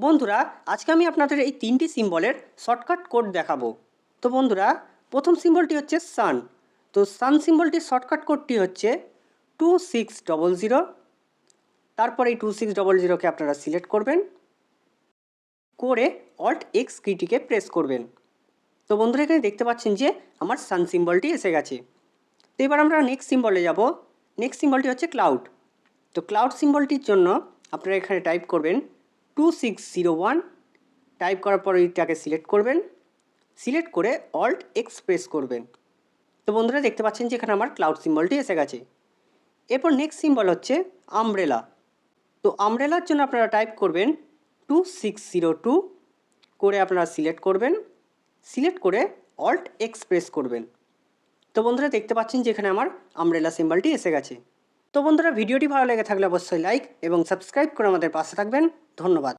বন্ধুরা, আজকে আমি আপনাদের এই তিনটি সিম্বলের শর্টকাট কোড দেখাবো। তো বন্ধুরা, প্রথম সিম্বলটি হচ্ছে সান। তো সান সিম্বলটির শর্টকাট কোডটি হচ্ছে 2600। তারপর এই 2600কে আপনারা সিলেক্ট করবেন, করে অল্ট এক্স কিটিকে প্রেস করবেন। তো বন্ধুরা, এখানে দেখতে পাচ্ছেন যে আমার সান সিম্বলটি এসে গেছে। তো এবার আমরা নেক্সট সিম্বলে যাব। নেক্সট সিম্বলটি হচ্ছে ক্লাউড। তো ক্লাউড সিম্বলটির জন্য আপনারা এখানে টাইপ করবেন 2601। টাইপ করার পর এইটাকে সিলেক্ট করবেন, সিলেক্ট করে অল্ট এক্স প্রেস করবেন। তো বন্ধুরা, দেখতে পাচ্ছেন যে এখানে আমার ক্লাউড সিম্বলটি এসে গেছে। এরপর নেক্সট সিম্বল হচ্ছে আমব্রেলা। তো আমব্রেলার জন্য আপনারা টাইপ করবেন 2602, করে আপনারা সিলেক্ট করবেন, সিলেক্ট করে অল্ট এক্স প্রেস করবেন। তো বন্ধুরা, দেখতে পাচ্ছেন যে এখানে আমার আমব্রেলা সিম্বলটি এসে গেছে। তো বন্ধুরা, ভিডিওটি ভালো লেগে থাকলে অবশ্যই লাইক এবং সাবস্ক্রাইব করে আমাদের পাশে থাকবেন। ধন্যবাদ।